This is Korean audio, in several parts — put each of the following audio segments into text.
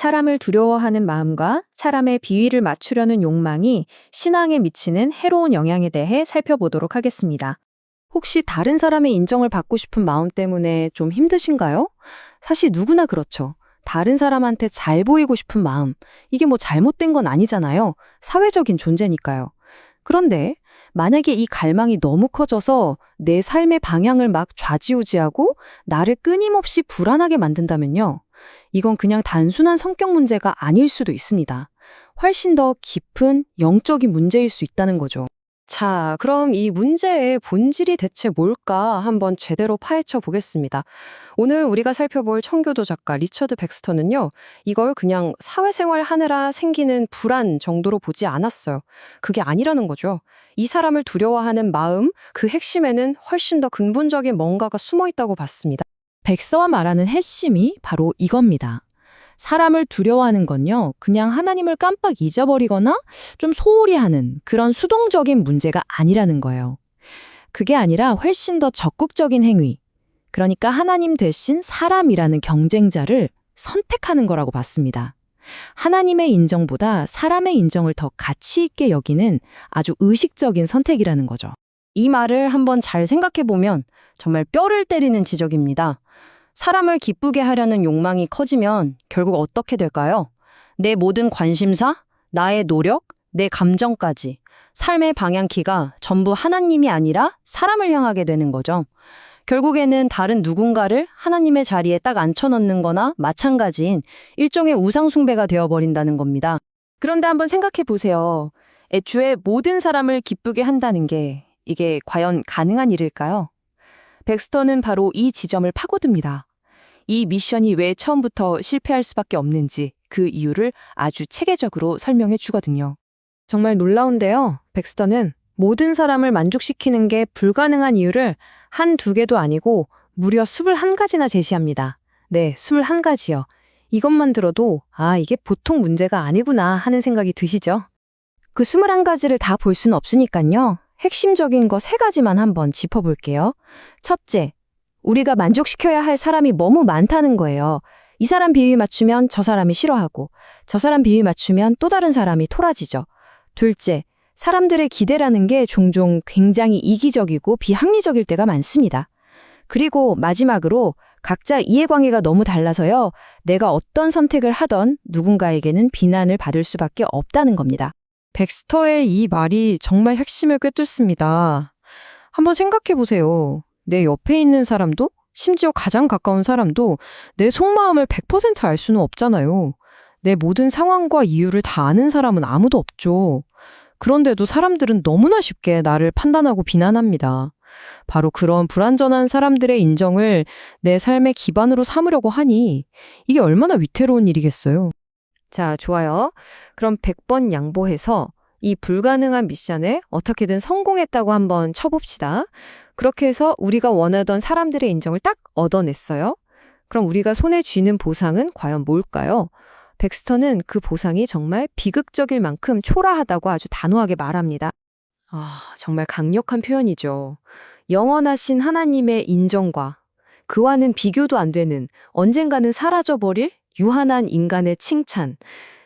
사람을 두려워하는 마음과 사람의 비위를 맞추려는 욕망이 신앙에 미치는 해로운 영향에 대해 살펴보도록 하겠습니다. 혹시 다른 사람의 인정을 받고 싶은 마음 때문에 좀 힘드신가요? 사실 누구나 그렇죠. 다른 사람한테 잘 보이고 싶은 마음. 이게 뭐 잘못된 건 아니잖아요. 사회적인 존재니까요. 그런데 만약에 이 갈망이 너무 커져서 내 삶의 방향을 막 좌지우지하고 나를 끊임없이 불안하게 만든다면요. 이건 그냥 단순한 성격 문제가 아닐 수도 있습니다. 훨씬 더 깊은 영적인 문제일 수 있다는 거죠. 자, 그럼 이 문제의 본질이 대체 뭘까 한번 제대로 파헤쳐 보겠습니다. 오늘 우리가 살펴볼 청교도 작가 리처드 백스터는요, 이걸 그냥 사회생활 하느라 생기는 불안 정도로 보지 않았어요. 그게 아니라는 거죠. 이 사람을 두려워하는 마음, 그 핵심에는 훨씬 더 근본적인 뭔가가 숨어 있다고 봤습니다. 백서와 말하는 핵심이 바로 이겁니다. 사람을 두려워하는 건요, 그냥 하나님을 깜빡 잊어버리거나 좀 소홀히 하는 그런 수동적인 문제가 아니라는 거예요. 그게 아니라 훨씬 더 적극적인 행위, 그러니까 하나님 대신 사람이라는 경쟁자를 선택하는 거라고 봤습니다. 하나님의 인정보다 사람의 인정을 더 가치 있게 여기는 아주 의식적인 선택이라는 거죠. 이 말을 한번 잘 생각해 보면 정말 뼈를 때리는 지적입니다. 사람을 기쁘게 하려는 욕망이 커지면 결국 어떻게 될까요? 내 모든 관심사, 나의 노력, 내 감정까지 삶의 방향키가 전부 하나님이 아니라 사람을 향하게 되는 거죠. 결국에는 다른 누군가를 하나님의 자리에 딱 앉혀놓는 거나 마찬가지인 일종의 우상숭배가 되어버린다는 겁니다. 그런데 한번 생각해 보세요. 애초에 모든 사람을 기쁘게 한다는 게 이게 과연 가능한 일일까요? 백스터는 바로 이 지점을 파고듭니다. 이 미션이 왜 처음부터 실패할 수밖에 없는지 그 이유를 아주 체계적으로 설명해 주거든요. 정말 놀라운데요. 백스터는 모든 사람을 만족시키는 게 불가능한 이유를 한두 개도 아니고 무려 21가지나 제시합니다. 네, 21가지요. 이것만 들어도 이게 보통 문제가 아니구나 하는 생각이 드시죠? 그 21가지를 다 볼 수는 없으니까요. 핵심적인 거 3가지만 한번 짚어볼게요. 첫째, 우리가 만족시켜야 할 사람이 너무 많다는 거예요. 이 사람 비위 맞추면 저 사람이 싫어하고, 저 사람 비위 맞추면 또 다른 사람이 토라지죠. 둘째, 사람들의 기대라는 게 종종 굉장히 이기적이고 비합리적일 때가 많습니다. 그리고 마지막으로 각자 이해관계가 너무 달라서요. 내가 어떤 선택을 하던 누군가에게는 비난을 받을 수밖에 없다는 겁니다. 백스터의 이 말이 정말 핵심을 꿰뚫습니다. 한번 생각해 보세요. 내 옆에 있는 사람도, 심지어 가장 가까운 사람도 내 속마음을 100% 알 수는 없잖아요. 내 모든 상황과 이유를 다 아는 사람은 아무도 없죠. 그런데도 사람들은 너무나 쉽게 나를 판단하고 비난합니다. 바로 그런 불완전한 사람들의 인정을 내 삶의 기반으로 삼으려고 하니 이게 얼마나 위태로운 일이겠어요. 자, 좋아요. 그럼 100번 양보해서 이 불가능한 미션에 어떻게든 성공했다고 한번 쳐봅시다. 그렇게 해서 우리가 원하던 사람들의 인정을 딱 얻어냈어요. 그럼 우리가 손에 쥐는 보상은 과연 뭘까요? 백스터는 그 보상이 정말 비극적일 만큼 초라하다고 아주 단호하게 말합니다. 정말 강력한 표현이죠. 영원하신 하나님의 인정과 그와는 비교도 안 되는 언젠가는 사라져버릴 유한한 인간의 칭찬.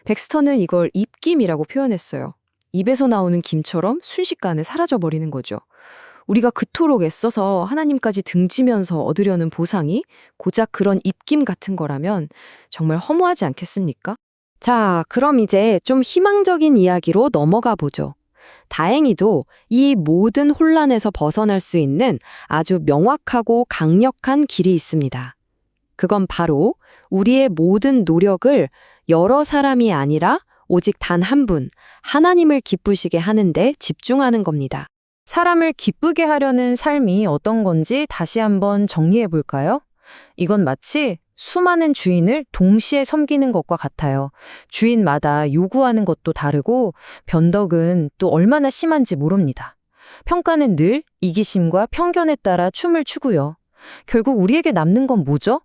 백스터는 이걸 입김이라고 표현했어요. 입에서 나오는 김처럼 순식간에 사라져버리는 거죠. 우리가 그토록 애써서 하나님까지 등지면서 얻으려는 보상이 고작 그런 입김 같은 거라면 정말 허무하지 않겠습니까? 자, 그럼 이제 좀 희망적인 이야기로 넘어가 보죠. 다행히도 이 모든 혼란에서 벗어날 수 있는 아주 명확하고 강력한 길이 있습니다. 그건 바로 우리의 모든 노력을 여러 사람이 아니라 오직 단 한 분, 하나님을 기쁘시게 하는데 집중하는 겁니다. 사람을 기쁘게 하려는 삶이 어떤 건지 다시 한번 정리해 볼까요? 이건 마치 수많은 주인을 동시에 섬기는 것과 같아요. 주인마다 요구하는 것도 다르고 변덕은 또 얼마나 심한지 모릅니다. 평가는 늘 이기심과 편견에 따라 춤을 추고요. 결국 우리에게 남는 건 뭐죠?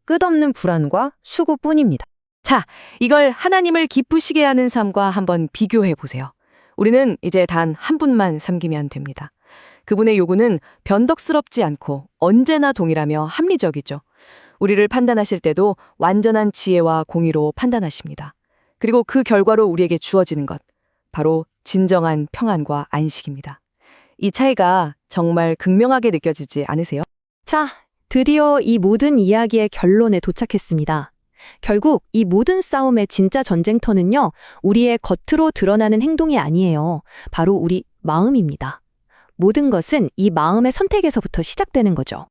끝없는 불안과 수고뿐입니다. 자, 이걸 하나님을 기쁘시게 하는 삶과 한번 비교해 보세요. 우리는 이제 단 한 분만 섬기면 됩니다. 그분의 요구는 변덕스럽지 않고 언제나 동일하며 합리적이죠. 우리를 판단하실 때도 완전한 지혜와 공의로 판단하십니다. 그리고 그 결과로 우리에게 주어지는 것, 바로 진정한 평안과 안식입니다. 이 차이가 정말 극명하게 느껴지지 않으세요? 자, 드디어 이 모든 이야기의 결론에 도착했습니다. 결국 이 모든 싸움의 진짜 전쟁터는요, 우리의 겉으로 드러나는 행동이 아니에요. 바로 우리 마음입니다. 모든 것은 이 마음의 선택에서부터 시작되는 거죠.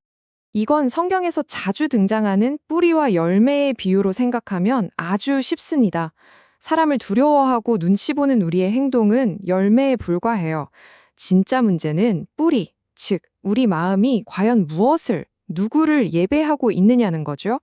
이건 성경에서 자주 등장하는 뿌리와 열매의 비유로 생각하면 아주 쉽습니다. 사람을 두려워하고 눈치 보는 우리의 행동은 열매에 불과해요. 진짜 문제는 뿌리, 즉 우리 마음이 과연 무엇을, 누구를 예배하고 있느냐는 거죠.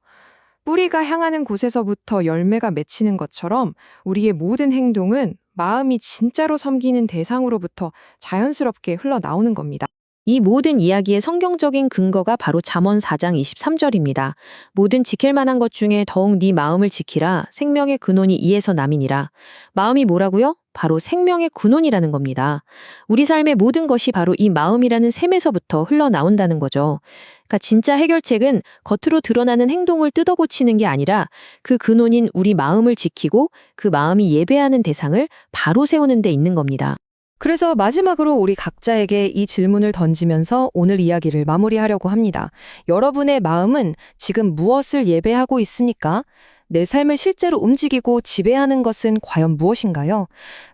뿌리가 향하는 곳에서부터 열매가 맺히는 것처럼 우리의 모든 행동은 마음이 진짜로 섬기는 대상으로부터 자연스럽게 흘러나오는 겁니다. 이 모든 이야기의 성경적인 근거가 바로 잠언 4장 23절입니다. 모든 지킬 만한 것 중에 더욱 네 마음을 지키라. 생명의 근원이 이에서 남이니라. 마음이 뭐라고요? 바로 생명의 근원이라는 겁니다. 우리 삶의 모든 것이 바로 이 마음이라는 샘에서부터 흘러나온다는 거죠. 그러니까 진짜 해결책은 겉으로 드러나는 행동을 뜯어고치는 게 아니라 그 근원인 우리 마음을 지키고 그 마음이 예배하는 대상을 바로 세우는 데 있는 겁니다. 그래서 마지막으로 우리 각자에게 이 질문을 던지면서 오늘 이야기를 마무리하려고 합니다. 여러분의 마음은 지금 무엇을 예배하고 있습니까? 내 삶을 실제로 움직이고 지배하는 것은 과연 무엇인가요?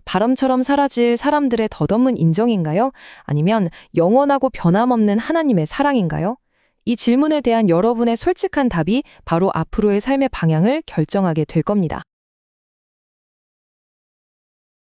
바람처럼 사라질 사람들의 덧없는 인정인가요? 아니면 영원하고 변함없는 하나님의 사랑인가요? 이 질문에 대한 여러분의 솔직한 답이 바로 앞으로의 삶의 방향을 결정하게 될 겁니다.